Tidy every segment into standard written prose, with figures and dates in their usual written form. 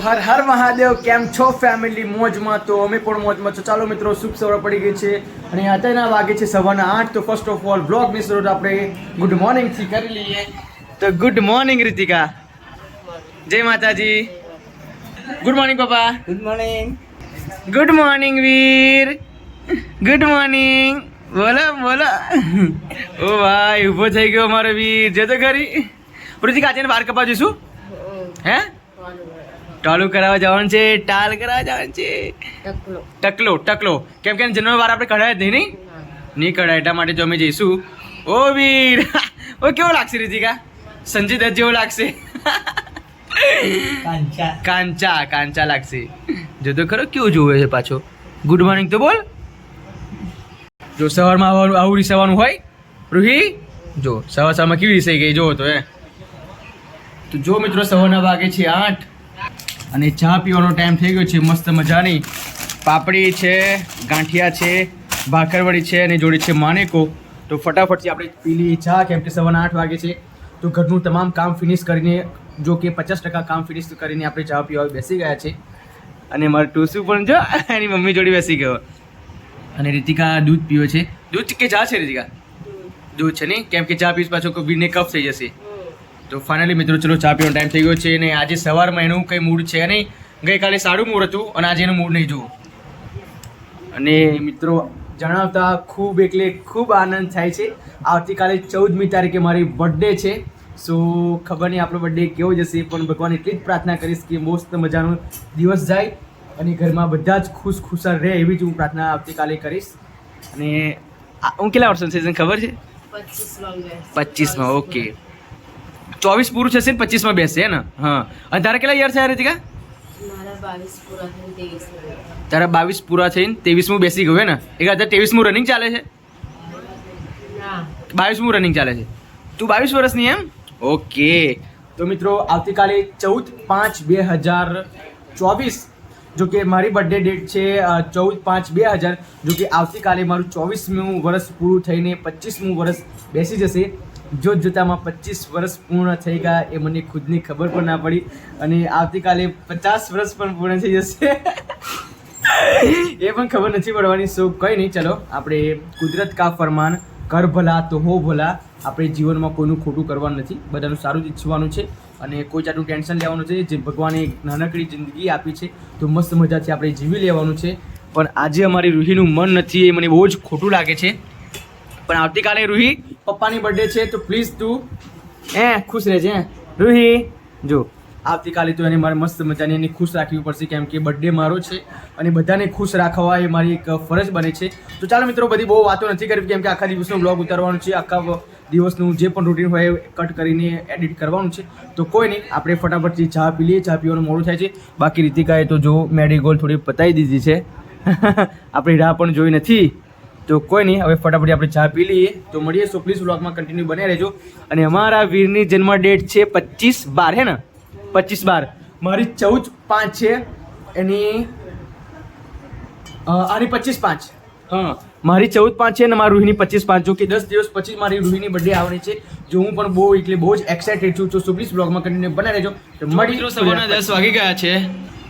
હર હર મહાદેવ. કેમ છો ફેમિલી? મોજમાં? તો અમે પણ મોજમાં છો. ચાલો મિત્રો, શુભ સવાર પડી ગઈ છે અને અત્યારના વાગે છે સવારના 8. તો ફર્સ્ટ ઓફ ઓલ બ્લોગની શરૂઆત આપણે ગુડ મોર્નિંગ થી કરી લઈએ. તો ગુડ મોર્નિંગ રીતિકા. જય માતાજી. ગુડ મોર્નિંગ પપ્પા. Good morning. Good morning Veer. Good morning. બોલો બોલો. ઓ ભાઈ, ઊભો થઈ ગયો અમારો વીર. જે તો ખરી. રીતિકા આજે બહાર કપા જઈશું. હે ટાલું કરાવવા જવાનું છે. ટાલ કરાવવા જવાનું છે. ટકલો કેમ કે જન્મ વાર આપણે કઢાય જ નહીં કઢાય એટલા માટે જો અમે જઈશું. ઓ વીર, ઓ કેવો લાગશે રીતિકા? સંજય દત્ત જેવો લાગશે. કાંચા લાગશે. જો તો ખરો કેવું જોવે છે પાછો. ગુડ મોર્નિંગ તો બોલ. જો સવારમાં આવું રીસાવાનું હોય રૂહી. જો સવારમાં કેવી રીસાઈ ગઈ જો તો તો જો મિત્રો, સવારના વાગે છે 8 અને ચા પીવાનો ટાઈમ થઈ ગયો છે. મસ્ત મજાની પાપડી છે, ગાંઠિયા છે, ભાખરવડી છે અને જોડે છે માનેકો. તો ફટાફટથી આપણે પી લઈએ ચા, કેમ કે સવારના 8 વાગે છે. તો ઘરનું તમામ કામ ફિનિશ કરીને, જો કે 50% કામ ફિનિશ કરીને આપણે ચા પીવા બેસી ગયા છે. અને મારું ટુસુ પણ જો એની મમ્મી જોડે બેસી ગયો. અને રીતિકા દૂધ પીવે છે. દૂધ કે ચા છે રીતિકા? દૂધ છે નહીં, કેમ કે ચા પીસ પાછો કોઈને કફ થઈ જશે. તો ફાઇનલી મિત્રો, ચલો ચા પીવાનો ટાઈમ થઈ ગયો છે. અને આજે સવારમાં એનું કંઈ મૂડ છે નહીં. ગઈકાલે સારું મૂડ હતું અને આજે એનું મૂડ નહીં જોવું. અને મિત્રો જણાવતા ખૂબ આનંદ થાય છે. આવતીકાલે 14મી તારીખે મારી બર્થડે છે. સો ખબર નહીં આપણો બર્થડે કેવો જશે, પણ ભગવાન એટલી જ પ્રાર્થના કરીશ કે મસ્ત મજાનો દિવસ જાય અને ઘરમાં બધા જ ખુશાલ રહે, એવી જ હું પ્રાર્થના આવતીકાલે કરીશ. અને હું કેટલા વર્ષનો છે ખબર છે? 25માં. ઓકે, 24 પૂરું થશે ને 25માં બેસશે હે ને? હા. અને તારા કેટલા યર થયા રીતિકા? તારા 22 પૂરા થઈને 23મું બેસી ગયું હે ને? એક 23મું રનિંગ ચાલે છે? 22મું રનિંગ ચાલે છે. તું 22 વર્ષની એમ? ઓકે. તો મિત્રો આવતીકાલે 14/5/2024, જો કે મારી બર્થડે ડેટ છે 14/5/2000. જો કે આવતીકાલે મારું 24મું વર્ષ પૂરું થઈને 25મું વર્ષ બેસી જશે. જોતામાં 25 વર્ષ પૂર્ણ થઈ ગયા એ મને ખુદની ખબર પણ ના પડી. અને આવતીકાલે 50 વર્ષ પણ પૂર્ણ થઈ જશે એ પણ ખબર નથી પડવાની. સો કંઈ નહીં, ચલો આપણે કુદરત કા ફરમાન, કર ભલા તો હો ભલા. આપણે જીવનમાં કોઈનું ખોટું કરવાનું નથી, બધાનું સારું જ ઈચ્છવાનું છે અને કોઈ જાતનું ટેન્શન લેવાનું છે. જે ભગવાને એક નાનકડી જિંદગી આપી છે તો મસ્ત મજાથી આપણે જીવી લેવાનું છે. પણ આજે અમારી રૂહીનું મન નથી, એ મને બહુ જ ખોટું લાગે છે. પણ આવતીકાલે રૂહી પપ્પાની બર્થડે છે, તો પ્લીઝ તું ખુશ રહેજે રૂહી. જો આવતીકાલે તો એને મારે મસ્ત મજાની એને ખુશ રાખવી પડશે, કેમ કે બર્થડે મારો છે અને બધાને ખુશ રાખવા એ મારી એક ફરજ બને છે. તો ચાલો મિત્રો, બધી બહુ વાતો નથી કરવી, કેમ કે આખા દિવસનો બ્લોગ ઉતારવાનો છે. આખા દિવસનું જે પણ રૂટીન હોય એ કટ કરીને એડિટ કરવાનું છે. તો કોઈ નહીં, આપણે ફટાફટથી ચા પી લઈએ. ચા પીવાનું મોડું થાય છે. બાકી રીતિકાએ તો જો મેરીગોલ્ડ થોડી પતાવી દીધી છે આપણી રાહ પણ જોઈ નથી. તો કોઈ નહીં, હવે ફટાફટ આપણે ચા પી લઈએ. તો મળીએ. સો પ્લીઝ વ્લોગમાં કન્ટિન્યુ બને રહેજો. અને અમારા વીરની જન્મ ડેટ છે 25/12 હે ને? 25/12. મારી 14/5 છે એની. આની 25/5. હા, મારી 14/5 છે ને મારી રૂહીની 25/5. જો કે 10 દિવસ પછી મારી રૂહીની બર્થડે આવવાની છે. જો હું પણ બહુ જ એક્સાઇટેડ છું. તો સો પ્લીઝ વ્લોગમાં કન્ટિન્યુ બને રહેજો. તો મળીએ. સવારના 10 વાગી ગયા છે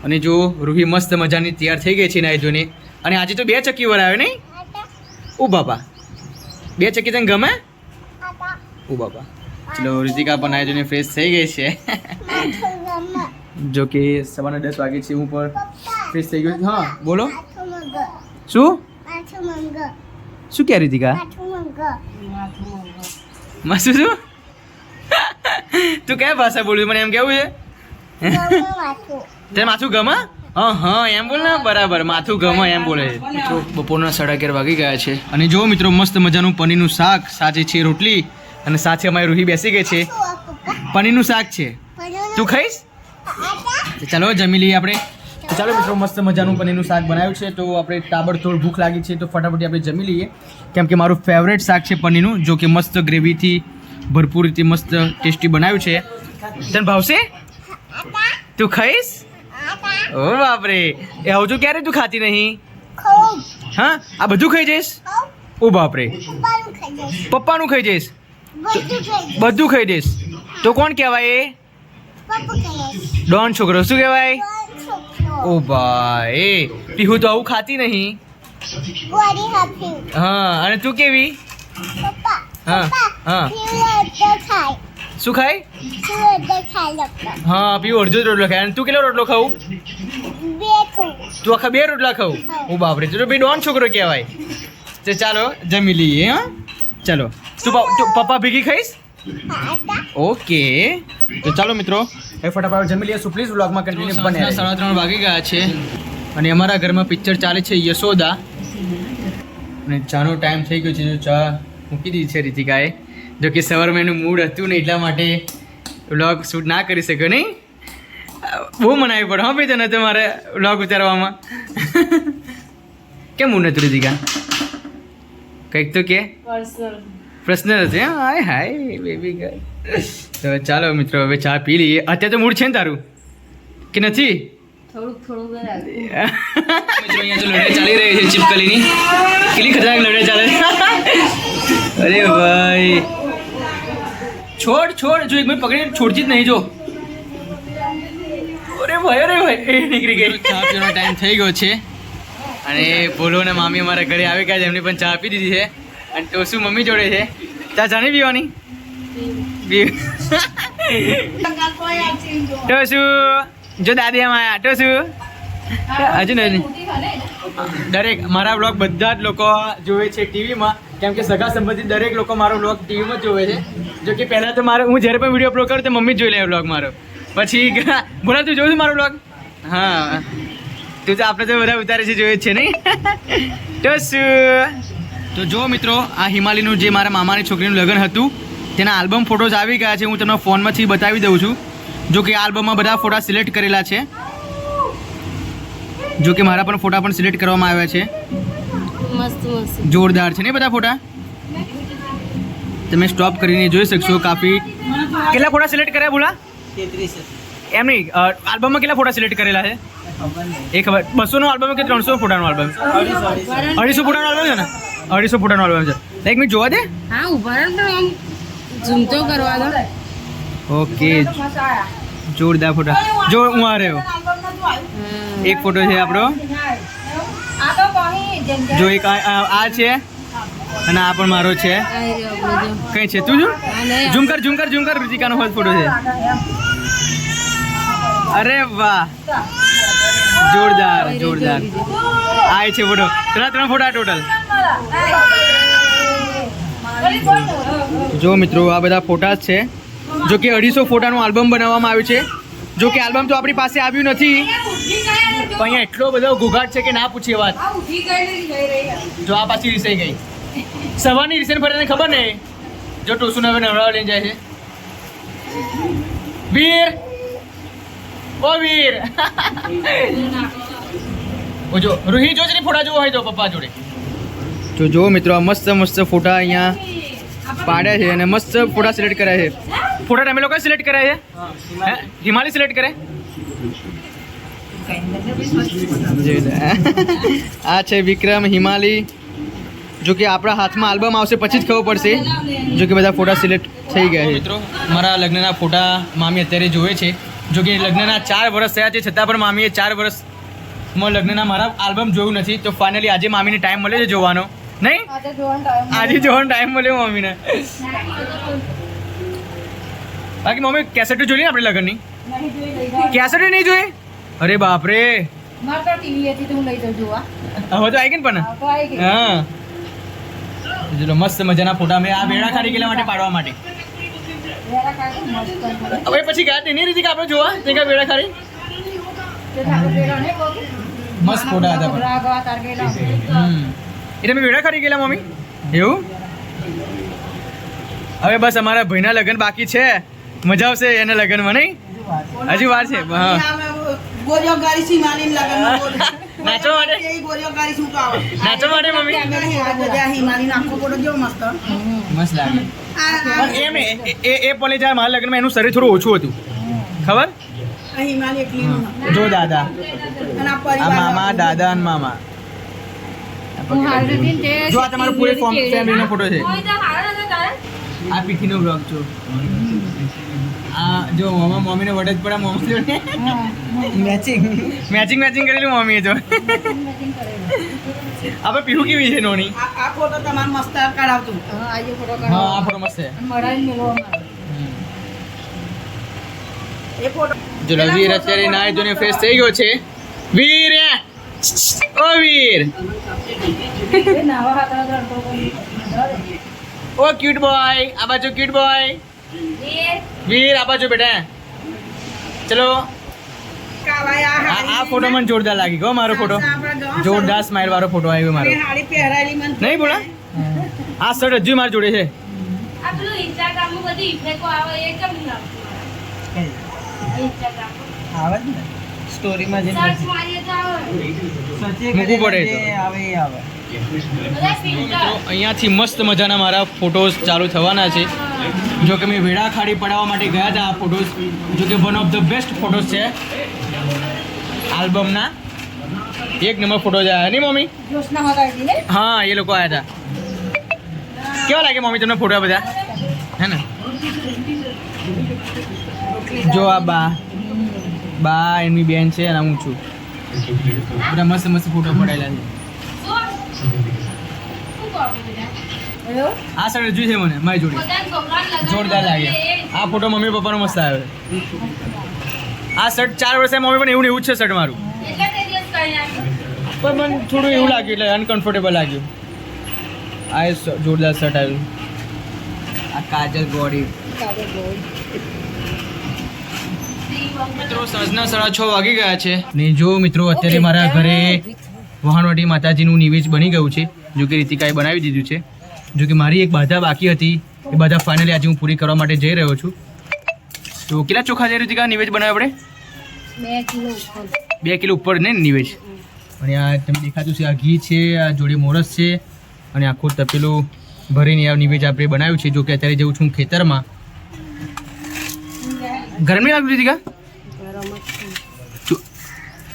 અને જો રૂહી મસ્ત મજાની તૈયાર થઈ ગઈ છે નાઈ ધોઈને. અને આજે તો 2 ચક્કી વરાયો નહીં? ઓ બાપા, 2 ચક્કી તને ગમે? ઓ બાપા. ચલો, રીતિકા પણ નાઈ ધોઈને ફ્રેશ થઈ ગઈ છે. જો કે સવારના 10 વાગે છે, હું પણ ફ્રેશ થઈ ગયો. હા બોલો. શું કહે રીતિકા? માસું શું? તું કયા ભાષા બોલું? મને એમ કેવું છે તે માથું ગમે? હા એમ બોલ ને. બરાબર, માથું ગમે એમ બોલે. મિત્રો બપોરના 11:30 વાગી ગયા છે અને જો મિત્રો મસ્ત મજાનું પનીરનું શાક, સાથે છે રોટલી અને સાથે અમારી રૂહી બેસી ગઈ છે. પનીરનું શાક છે, તું ખાઈશ? ચાલો જમી લઈએ આપણે. તો ચાલો મિત્રો, મસ્ત મજાનું પનીરનું શાક બનાવ્યું છે. તો આપણે તાબડતોડ ભૂખ લાગી છે, તો ફટાફટ આપણે જમી લઈએ, કેમ કે મારું ફેવરેટ શાક છે પનીરનું. જો કે મસ્ત ગ્રેવીથી ભરપૂર રીતે મસ્ત ટેસ્ટી બનાવ્યું છે. તને ભાવશે? તું ખાઈશ? ઓ બાપરે, એ હજુ ક્યારે તું ખાતી નહીં? હા, આ બધું ખાઈ જઈશ? ઓ બાપરે, પપ્પાનું ખાઈ જઈશ? બધું ખાઈ જઈશ તો કોણ કહેવાય? એ ડોન છોકરો. શું કહેવાય? ઓ ભાઈ પીહુ તો આવું ખાતી નહીં. કોરી હાફી હા અને તું કેવી? પપ્પા હા હા પીવું ખાય શું ખાય? શું ખાય લોકો હા પીવું અડધો જ રોટલો ખાય. અને તું કેટલો રોટલો ખાવું? બેઠું તું આખા 2 રોટલા ખાવું? ઓ બાપરે તું તો ભાઈ ડોન છોકરો કહેવાય. તો ચાલો જમી લઈએ. હા ચાલો તું પપ્પા ભેગી ખાઈશ? ઓકે તો ચાલો મિત્રો એ ફટાફટ જમી લઈએ. સો પ્લીઝ વ્લોગમાં કન્ટિન્યુ બને. 3:30 વાગી ગયા છે અને અમારા ઘરમાં પિક્ચર ચાલે છે યશોદા અને ચાનો ટાઈમ થઈ ગયો છે. જો ચા મૂકી દીધી છે રીતિકાએ. જો કે સવારમાં એનું મૂડ હતું ને એટલા માટે વ્લોગ શૂટ ના કરી શક્યો. નહીં બહુ મનાવી પડે હા ભાઈ તને તમારે વ્લોગ ઉતારવામાં. કેમ મૂડ નતું રીતિકા? કંઈક તો કે પ્રશ્ન હતો. હાય હાય બેબી ગર્લ. તો ચાલો મિત્રો હવે ચા પી લઈએ. અત્યારે તો મૂડ છે ને તારું કે નથી? મિત્રો અહીંયા તો લડાઈ ચાલી રહી છે ચીપકલીની. કેટલી ખતરનાક લડાઈ ચાલે છે. અરે ભાઈ છોડ જો એક મિનિટ પકડીને છોડતી જ નહીં. જો અરે ભાઈ એ નીકળી ગઈ. ચા પીવાનો ટાઈમ થઈ ગયો છે અને બોલો ને મામી અમારા ઘરે આવી ગયા છે. એમની પણ ચા આપી દીધી છે અને ટોસુ મમ્મી જોડે છે. ચા જાણી પીવાની ટોસુ જો દાદી આમ આયા. ટોસુ હજુ નહીં. દરેક મારા બ્લોગ બધા જ લોકો જોવે છે ટીવીમાં. કેમ કે સગા સંબંધિત દરેક લોકો મારો બ્લોગ ટીવીમાં જ જોવે છે. જો કે પહેલાં તો મારો હું જ્યારે પણ વિડીયો અપલોડ કરું તો મમ્મી જ જોઈ લે બ્લોગ મારો. પછી બોલા તું જોઉં છું મારો બ્લોગ? હા તું તો આપણે તો બધા ઉતારે છે જોઈએ જ છે નહીં? ટોસુ તો જો મિત્રો આ હિમાલીનું જે મારા મામાની છોકરીનું લગ્ન હતું તેના આલ્બમ ફોટોઝ આવી ગયા છે. હું તમને ફોનમાંથી બતાવી દઉં છું. જો કે આલ્બમમાં બધા ફોટા સિલેક્ટ કરેલા છે. જો કે મારા પણ ફોટા પણ સિલેક્ટ કરવામાં આવ્યા છે. જોરદાર છે ને બધા ફોટા? તમે સ્ટોપ કરીને જોઈ શકશો. કાફી કેટલા ફોટા સિલેક્ટ કર્યા બોલા? 33 એમ નહીં આલ્બમમાં કેટલા ફોટા સિલેક્ટ કરેલા છે એ ખબર? 200 નો આલ્બમ કે 300 ફોટાનો આલ્બમ? 250 ફોટાનો આલ્બમ છે ને? 250 ફોટાનો આલ્બમ છે. એક મિનિટ જોવા દે. હા ઉભા રહો પણ આમ ઝૂમ તો કરવા દો. ઓકે જોરદાર ફોટા. જો હું આ રહ્યો એક ફોટો છે આપણો. જો એક આ છે અને આ પણ મારો છે. કઈ છે તું? જો ઝૂમ કર ઋતિકાનો ફોટો છે. અરે વાહ જોરદાર આ છે ફોટો. 3 ફોટા ટોટલ. જો મિત્રો આ બધા ફોટા છે. જો કે 250 ફોટાનું આલ્બમ બનાવવામાં આવ્યું છે. જો કે આલ્બમ તો આપણી પાસે આવ્યું નથી પણ અહીંયા એટલો બધો ઘોઘાટ છે કે ના પૂછીએ વાત. જો આ પાછી રીસાઈ ગઈ. સવારની રીસેન ફરીને ખબર નહીં. જો ટોસુને હવે નવડાવવા લઈને જાય છે. વીર ઓ વીર ઓ જો રૂહી જો જરી ફોટા જોવો હોય તો પપ્પા જોડે. તો જો મિત્રો આ મસ્ત ફોટા અહીંયા પાડ્યા છે અને મસ્ત ફોટા સિલેક્ટ કર્યા છે. ફોટા તમે લોકો સિલેક્ટ કર્યા છે? હિમાલી સિલેક્ટ કરે? આ છે વિક્રમ હિમાલી. જો કે આપણા હાથમાં આલ્બમ આવશે પછી જ ખબર પડશે. જો કે બધા ફોટા સિલેક્ટ થઈ ગયા છે. મિત્રો મારા લગ્નના ફોટા મામી અત્યારે જોવે છે. જો કે લગ્નના 4 વર્ષ થયા છે છતાં પણ મામીએ 4 વર્ષમાં લગ્નના મારા આલ્બમ જોયું નથી. તો ફાઇનલી આજે મામીને ટાઈમ મળે છે જોવાનો. નહીં આજે જોવાનો ટાઈમ મળ્યો મમ્મીને. બાકી મમ્મી કેસેટ જોઈ લે આપણે લગ્નની? કેસેટ નહીં જોઈ? અરે બાપરે હવે તો આવી ગઈ ને પણ. હા ચલો મસ્ત મજાના ફોટા મેં આ બેડા ખાલી ગયેલા માટે પાડવા માટે. હવે પછી ગયા તેની રીતે આપણે જોવા તે કા બેડા ખાલી મસ્ત ફોટા હતા. એટલે મેં બેડા ખાલી ગયેલા મમ્મી એવું. હવે બસ અમારા ભાઈના લગ્ન બાકી છે. મજા આવશે એના લગ્નમાં નહીં? હજી વાર છે. હા નાચવા માટે મમ્મી મસ્ત લાગે. એમ એ પોલે જ્યારે મારા લગ્નમાં એનું શરીર થોડું ઓછું હતું ખબર? જો દાદા આ મામા દાદા અને મામા. જો આ તમારો પૂરે ફેમિલીનો ફોટો છે. આ પીઠીનો બ્લોગ જો આ જો મમ્મીને વડે જ પડે મમ્મી જોડે મેચિંગ કરેલું મમ્મીએ જો આપણે પીવું કેવી છે નોની આ ફોટો તમારે મસ્ત કરાવતું હા આજે ફોટો હા આ ફોટો મસ્ત છે મરાઈ મેલો એ ફોટો જો વીર અત્યારે નાય જોને ફ્રેશ થઈ ગયો છે વીર ઓ વીર નાવા હાકડા તો ઓ ક્યુટ બોય આ બાજુ ક્યુટ બોય વીર આ બાજુ બેટા ચલો કાવાય આ આ ફોટો મને જોરદાર લાગી ગયો મારો ફોટો જોરદાર સ્માઈલ વાળો ફોટો આવ્યો મારો હાડી પહેરાયેલી મને નહીં બોલા આ શર્ટ હજુ મારી જોડે છે આ પેલું ઇન્સ્ટાગ્રામમાં બધી ઇફેક્ટો આવે એ કેમ નહીં આવતું ઇન્સ્ટાગ્રામ આવે જ ને સ્ટોરીમાં જે સર્ચ મારીએ તો આવે મૂકવું પડે તો. આવે એ આવે બધા ફિલ્ટર અહીંયાથી મસ્ત મજાના મારા ફોટોઝ ચાલુ થવાના છે જો કે મેં વેડા ખાડી પડાવવા માટે ગયા હતા આ ફોટોઝ જો કે one of the best photos છે આલ્બમના એક નંબર ફોટોઝ આવ્યા નહીં મમ્મી જોશના હગાડી ને હા એ લોકો આવ્યા હતા કેવા લાગે મમ્મી તમને ફોટો બધા હે ને જો આ બા એમની બેન છે અને હું છું બધા મસ્ત મસ્ત ફોટો પડાયેલા છે શું કરું બેટા આ સાઈડ હજુ છે મને મારી જોડે બધા છોકરા લગાડ જોરદાર લાગે આ ફોટો મમ્મી પપ્પાનો મસ્ત આવ્યો આ શર્ટ 4 વર્ષે મમ્મી પણ એવું ને એવું જ છે શર્ટ મારું એટલે તે દિવસ કરી નાખ્યું પણ મને થોડું એવું લાગ્યું એટલે અનકમ્ફર્ટેબલ લાગ્યું આ જોરદાર શર્ટ આવ્યું આ કાજલ બોડી મિત્રો સાંજના 6:30 વાગી ગયા છે ને જો મિત્રો અત્યારે મારા ઘરે વહાણવટી માતાજીનું નિવેદ બની ગયું છે જો કે રીતિકાએ બનાવી દીધું છે જો કે મારી એક બાધા બાકી હતી એ બાધા ફાઇનલી આજે હું પૂરી કરવા માટે જઈ રહ્યો છું તો કેટલા ચોખા છે રીતિકા નિવેદ બનાવ્યો આપણે 2 કિલો ઉપર 2 કિલો ઉપર ને નિવેદ અને આ તમે દેખાતું છે આ ઘી છે આ જોડે મોરસ છે અને આખું તપેલું ભરીને આ નિવેદ આપણે બનાવ્યું છે જો કે અત્યારે જવું છું ખેતરમાં ગરમ નહીં લાગતું રીતિકા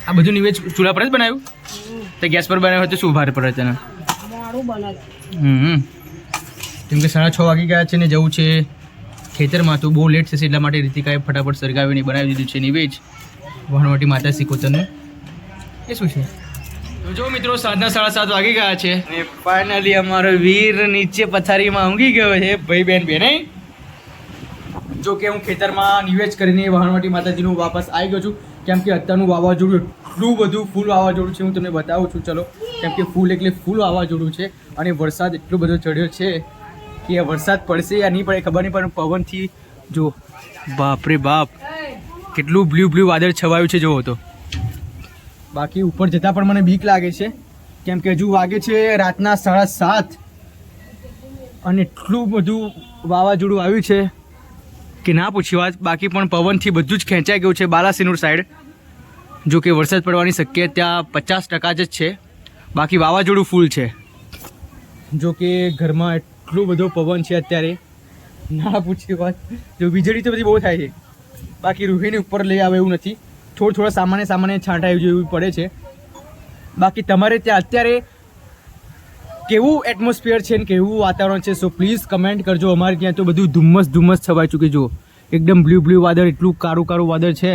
આ બધું નિવેદ ચૂલા પર જ બનાવ્યું તો ગેસ પર બનાવ્યું હોય તો શું ભારે પડે તને મોડું બને કેમ કે 6:30 વાગી ગયા છે ને જવું છે ખેતરમાં તો બહુ લેટ થશે એટલા માટે રીતિકાએ ફટાફટ સળગાવીને બનાવી દીધું છે નિવેદ વહાણવટી માતા સિકોતરનું એ શું છે તો જો મિત્રો સાંજના 7:30 વાગી ગયા છે અને ફાઇનલી અમારો વીર નીચે પથારીમાં ઊંઘી ગયો છે ભાઈ બેન નહીં જો કે હું ખેતરમાં નિવેદ કરીને વહાણવટી માતાજીનું વાપસ આવી ગયો છું કેમ કે અત્યારનું વાવાઝોડું એટલું બધું ફૂલ વાવાઝોડું છે હું તમને બતાવું છું ચલો કેમ કે ફૂલ એટલે ફૂલ વાવાઝોડું છે અને વરસાદ એટલો બધો ચડ્યો છે કે વરસાદ પડશે યા નહીં પડે ખબર નહીં પણ પવનથી જો બાપ રે બાપ કેટલું બ્લુ વાદળ છવાયું છે જોવો તો બાકી ઉપર જતાં પણ મને બીક લાગે છે કેમ કે હજુ વાગે છે રાતના 7:30 અને એટલું બધું વાવાઝોડું આવ્યું છે કે ના પૂછી વાત બાકી પણ પવનથી બધું જ ખેંચાઈ ગયું છે બાલાસિનોર સાઈડ જો કે વરસાદ પડવાની શક્યતા 50% જ છે બાકી વાવાઝોડું ફૂલ છે જો કે ઘરમાં એટલો બધો પવન છે અત્યારે ના પૂછી વાત જો વીજળી તો બધી બહુ થાય છે બાકી રૂહીની ઉપર લઈ આવે એવું નથી થોડા સામાન્ય છાંટાઈ જેવું પડે છે બાકી તમારે ત્યાં અત્યારે કેવું એટમોસ્ફિયર છે ને કેવું વાતાવરણ છે સો પ્લીઝ કમેન્ટ કરજો અમારે ત્યાં તો બધું ધુમ્મસ છવાઈ ચૂકી જો એકદમ બ્લુ વાદળ એટલું કાળું વાદળ છે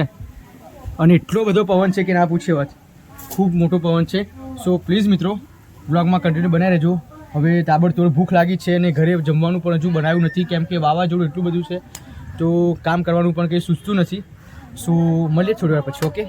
અને એટલો બધો પવન છે કે ના પૂછે વાત ખૂબ મોટો પવન છે સો પ્લીઝ મિત્રો બ્લોગમાં કન્ટિન્યુ બનાવી રહેજો હવે તાબડતોડ ભૂખ લાગી છે અને ઘરે જમવાનું પણ હજુ બનાવ્યું નથી કેમ કે વાવાઝોડું એટલું બધું છે તો કામ કરવાનું પણ કંઈ સૂચતું નથી સો મળીએ થોડી વાર પછી ઓકે